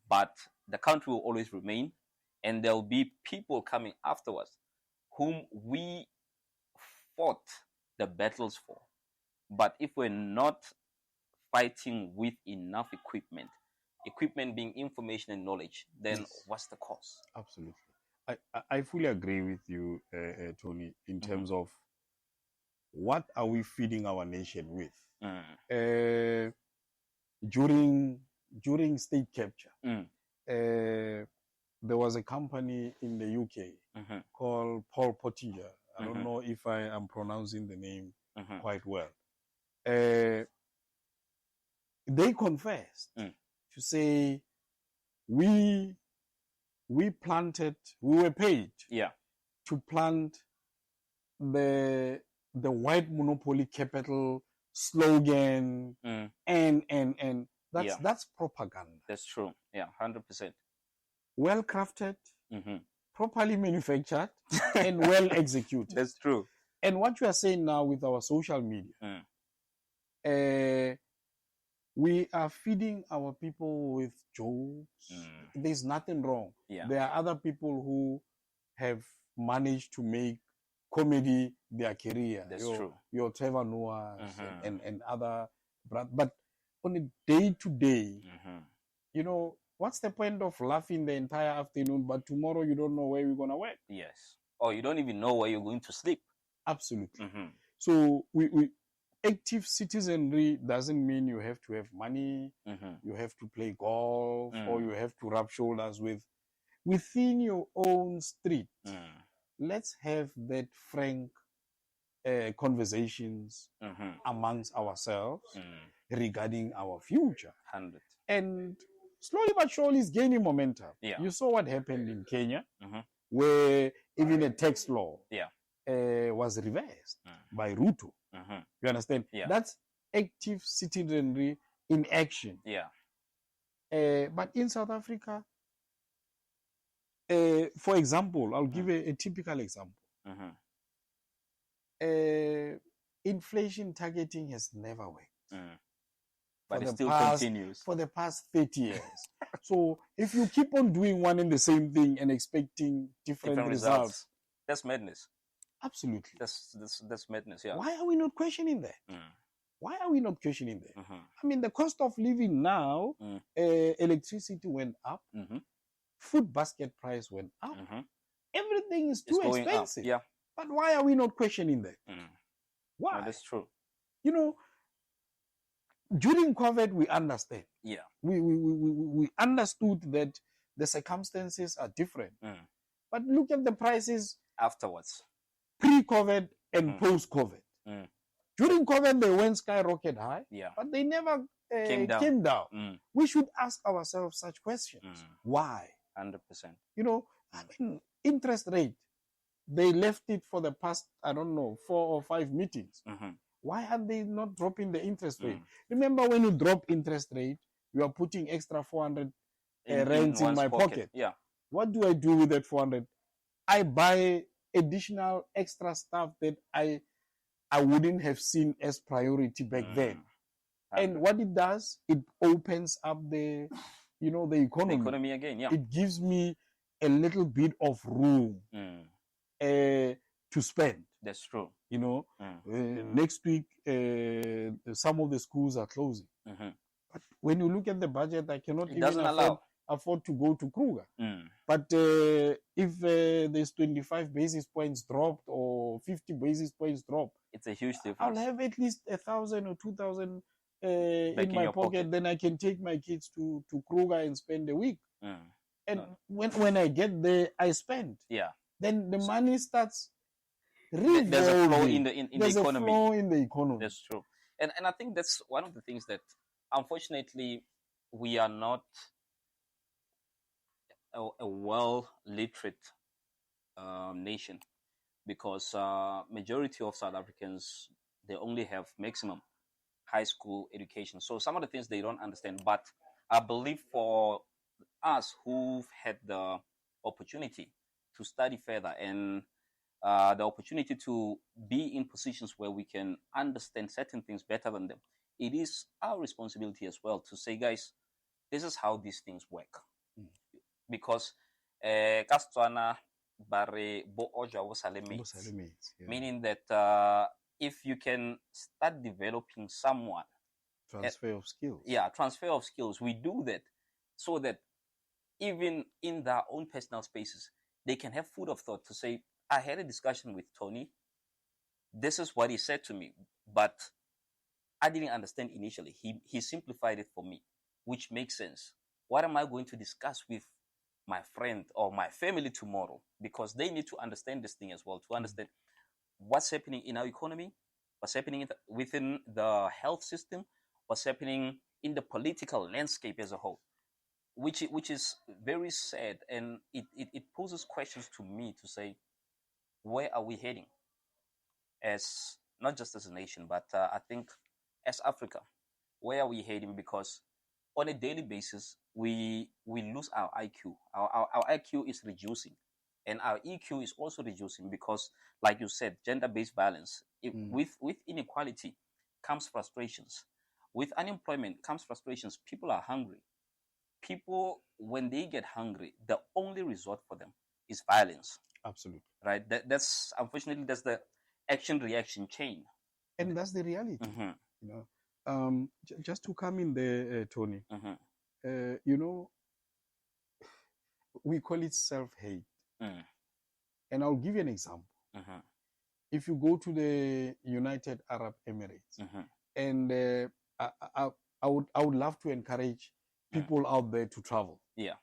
But the country will always remain, and there'll be people coming afterwards whom we fought the battles for. But if we're not fighting with enough equipment being information and knowledge, then what's the cause? Absolutely. I fully agree with you, Tony, in terms of what are we feeding our nation with. During state capture, there was a company in the UK called Paul Pottinger. I don't know if I am pronouncing the name quite well. They confessed to say, we were paid to plant the white monopoly capital slogan, and that's propaganda. That's true. Yeah, 100%. Well crafted, properly manufactured, and well executed. That's true. And what you are saying now with our social media, we are feeding our people with jokes. There's nothing wrong. Yeah. There are other people who have managed to make comedy their career. That's true. Your Trevor Noahs and other, but on a day-to-day, what's the point of laughing the entire afternoon, but tomorrow you don't know where you're going to work? Yes. Or you don't even know where you're going to sleep. Absolutely. So we active citizenry doesn't mean you have to have money, you have to play golf, or you have to rub shoulders within your own street. Let's have that frank conversations amongst ourselves regarding our future. 100. And slowly but surely it's gaining momentum. Yeah. You saw what happened in Kenya, where even a tax law was reversed by Ruto. You understand? Yeah. That's active citizenry in action. Yeah. But in South Africa, for example, I'll give a typical example. Inflation targeting has never worked. But it still continues. For the past 30 years. So if you keep on doing one and the same thing and expecting different results, that's madness. Absolutely. That's madness, yeah. Why are we not questioning that? Why are we not questioning that? I mean, the cost of living now, electricity went up, food basket price went up, everything is too expensive. Yeah. But why are we not questioning that? Why? No, that's true. During COVID, we understand. Yeah. We understood that the circumstances are different. But look at the prices afterwards. Pre-COVID and post-COVID. During COVID, they went skyrocket high, but they never came down. We should ask ourselves such questions. Why? 100%. I mean, interest rate, they left it for the past, 4 or 5 meetings. Why are they not dropping the interest rate? Remember, when you drop interest rate, you are putting extra 400 rands in my pocket. Yeah. What do I do with that 400? I buy additional extra stuff that I wouldn't have seen as priority back then. And what it does, it opens up the economy. The economy again, yeah. It gives me a little bit of room to spend. That's true. Next week, some of the schools are closing. But when you look at the budget, I cannot afford to go to Kruger. But if there's 25 basis points dropped or 50 basis points dropped, it's a huge difference. I'll have at least 1,000 or 2,000 in my pocket. Then I can take my kids to Kruger and spend a week. And when I get there, I spend. Yeah. Then the money starts There's a flow in the There's economy. A flow in the economy. That's true. And I think that's one of the things that, unfortunately, we are not a well literate nation, because majority of South Africans, they only have maximum high school education. So some of the things they don't understand. But I believe for us who've had the opportunity to study further and the opportunity to be in positions where we can understand certain things better than them, it is our responsibility as well to say, guys, this is how these things work. Because Kastswana bare bo oja wo sale mates, meaning that if you can start developing someone, transfer of skills. Yeah, transfer of skills. We do that so that even in their own personal spaces, they can have food of thought to say, I had a discussion with Tony. This is what he said to me, but I didn't understand initially. He simplified it for me, which makes sense. What am I going to discuss with my friend or my family tomorrow? Because they need to understand this thing as well, to understand what's happening in our economy, what's happening within the health system, what's happening in the political landscape as a whole, which is very sad. And it poses questions to me to say, where are we heading? As not just as a nation, but I think as Africa, where are we heading? Because on a daily basis, we lose our IQ. Our IQ is reducing, and our EQ is also reducing because, like you said, gender-based violence. With inequality comes frustrations. With unemployment comes frustrations. People are hungry. People, when they get hungry, the only resort for them is violence. Absolutely. Right? That's unfortunately, that's the action-reaction chain. And that's the reality. You know, just to come in there, Tony, you know, we call it self-hate. And I'll give you an example. If you go to the United Arab Emirates, and I would love to encourage people out there to travel. Yeah.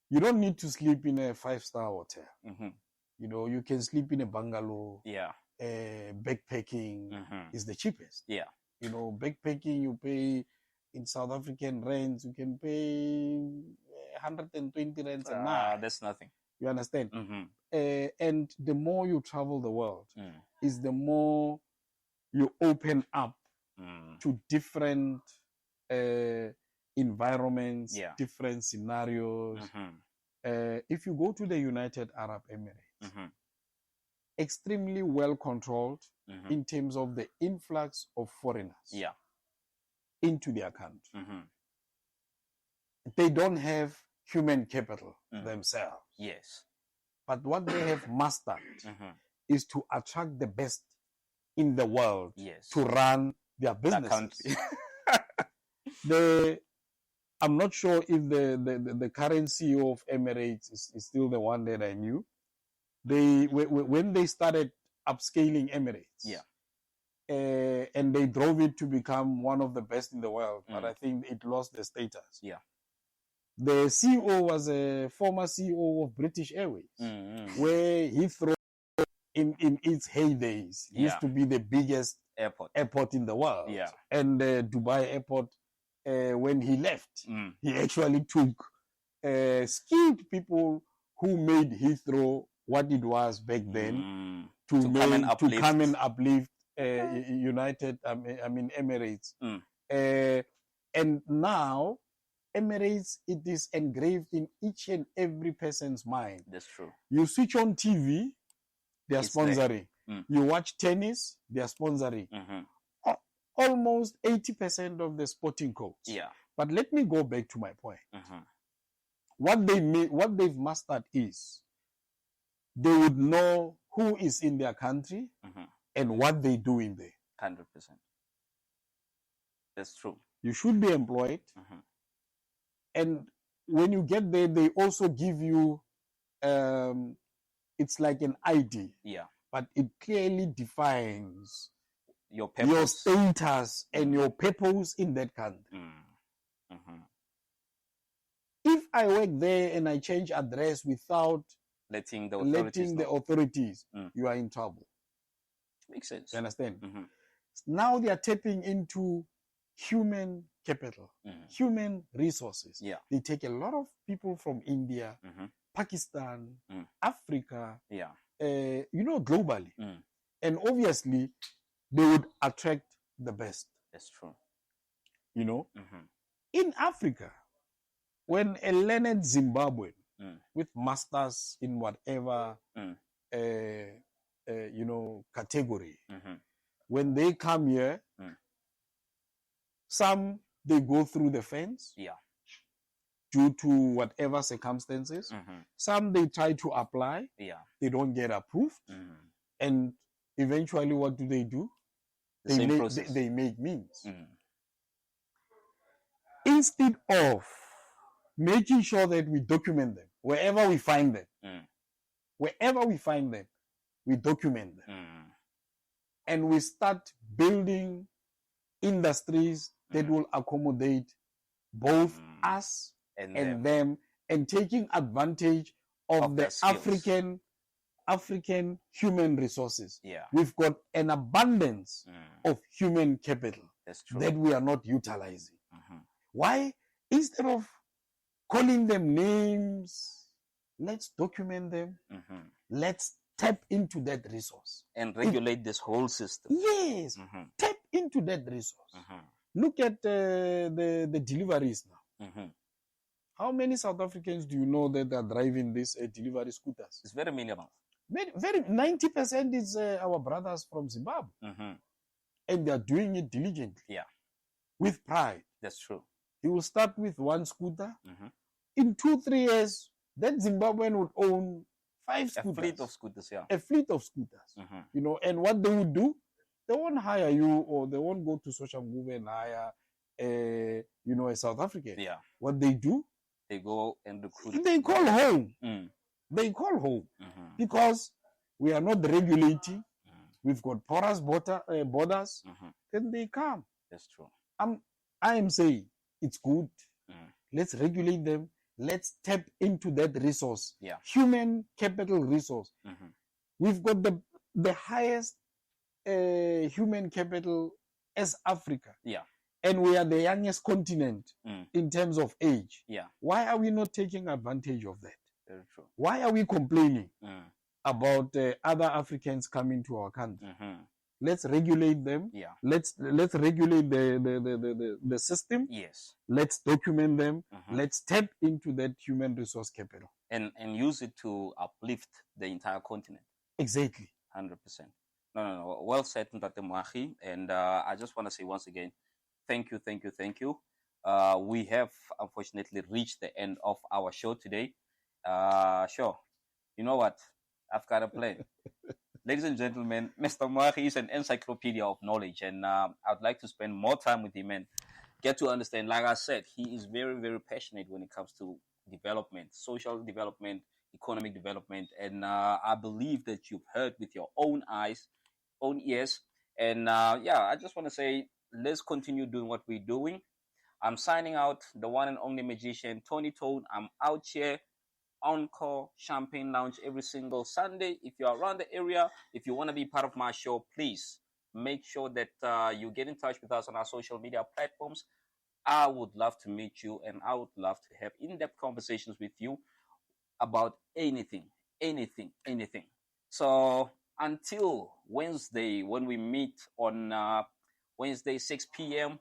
You don't need to sleep in a 5-star hotel. You know, you can sleep in a bungalow. Yeah. Backpacking is the cheapest. Yeah. You know, backpacking, you pay in South African rents, you can pay 120 rents a night. That's nothing. You understand? And the more you travel the world, is the more you open up to different environments, different scenarios. If you go to the United Arab Emirates, extremely well controlled in terms of the influx of foreigners into their country. They don't have human capital themselves. Yes. But what they have mastered is to attract the best in the world to run their businesses. I'm not sure if the current CEO of Emirates is still the one that I knew. When they started upscaling Emirates, and they drove it to become one of the best in the world, but I think it lost the status. The CEO was a former CEO of British Airways, where Heathrow, in its heydays, used to be the biggest airport in the world. And Dubai Airport, when he left, he actually took skilled people who made Heathrow what it was back then to come and uplift Emirates. And now Emirates, it is engraved in each and every person's mind. That's true. You switch on TV, they are sponsoring. You watch tennis, they are sponsoring. Almost 80% of the sporting codes. But let me go back to my point. What they've mastered is they would know who is in their country and what they do in there. 100%. That's true. You should be employed. And when you get there, they also give you, it's like an ID. But it clearly defines your status and your purpose in that country. If I work there and I change address without letting the authorities, you are in trouble. Makes sense. You understand? Now they are tapping into human capital, human resources. Yeah. They take a lot of people from India, Pakistan, Africa, globally. And obviously, they would attract the best. That's true. In Africa, when a learned Zimbabwean with masters in whatever, category, when they come here, some, they go through the fence due to whatever circumstances. Some, they try to apply. They don't get approved. And eventually, what do? They make means. Instead of making sure that we document them, wherever we find them, we document them. And we start building industries that will accommodate both us and them, and taking advantage of the African human resources. We've got an abundance of human capital that we are not utilizing. Why? Instead of calling them names, let's document them. Let's tap into that resource. And regulate this whole system. Yes. Tap into that resource. Look at the deliveries now. How many South Africans do you know that are driving these delivery scooters? It's very minimal. 90% is our brothers from Zimbabwe. And they are doing it diligently. With pride. That's true. He will start with one scooter. In 2-3 years, that Zimbabwean would own 5 scooters. A fleet of scooters, A fleet of scooters. And what they would do, they won't hire you, or they won't go to Social Move and hire a South African. What they do, they go and recruit. They call home. They call home. Because we are not regulating. We've got porous borders. Then they come. That's true. I am saying it's good. Let's regulate them. Let's tap into that resource. Human capital resource. We've got the highest human capital as Africa. And we are the youngest continent in terms of age. Why are we not taking advantage of that? Very true. Why are we complaining about other Africans coming to our country? Let's regulate them. Let's regulate the system. Let's document them. Let's tap into that human resource capital. And use it to uplift the entire continent. Exactly. 100%. No. Well said, Ntate Moagi. And I just want to say once again, thank you. We have unfortunately reached the end of our show today. Sure. You know what? I've got a plan. Ladies and gentlemen, Mr. Moagi is an encyclopedia of knowledge, and I'd like to spend more time with him and get to understand. Like I said, he is very, very passionate when it comes to development, social development, economic development, and I believe that you've heard with your own eyes, own ears, and I just want to say, let's continue doing what we're doing. I'm signing out, the one and only magician, Tony Tone. I'm out here. Encore Champagne Lounge every single Sunday. If you're around the area, if you want to be part of my show, please make sure that you get in touch with us on our social media platforms. I would love to meet you, and I would love to have in-depth conversations with you about anything. So until Wednesday, when we meet on Wednesday 6 p.m.,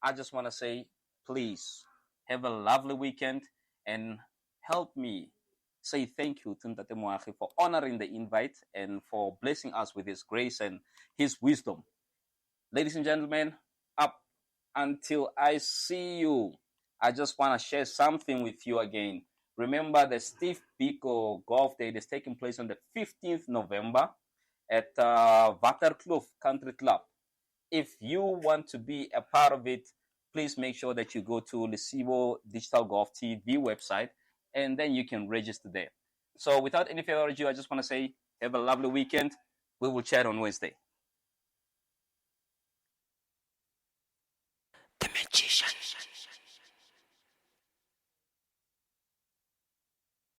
I just want to say, please have a lovely weekend and help me say thank you to Ntate Moagi for honoring the invite and for blessing us with his grace and his wisdom. Ladies and gentlemen, up until I see you, I just want to share something with you again. Remember the Steve Biko Golf Day is taking place on the 15th November at Waterkloof Country Club. If you want to be a part of it, please make sure that you go to Lesibo Digital Golf TV website, and then you can register there. So without any further ado, I just want to say, have a lovely weekend. We will chat on Wednesday.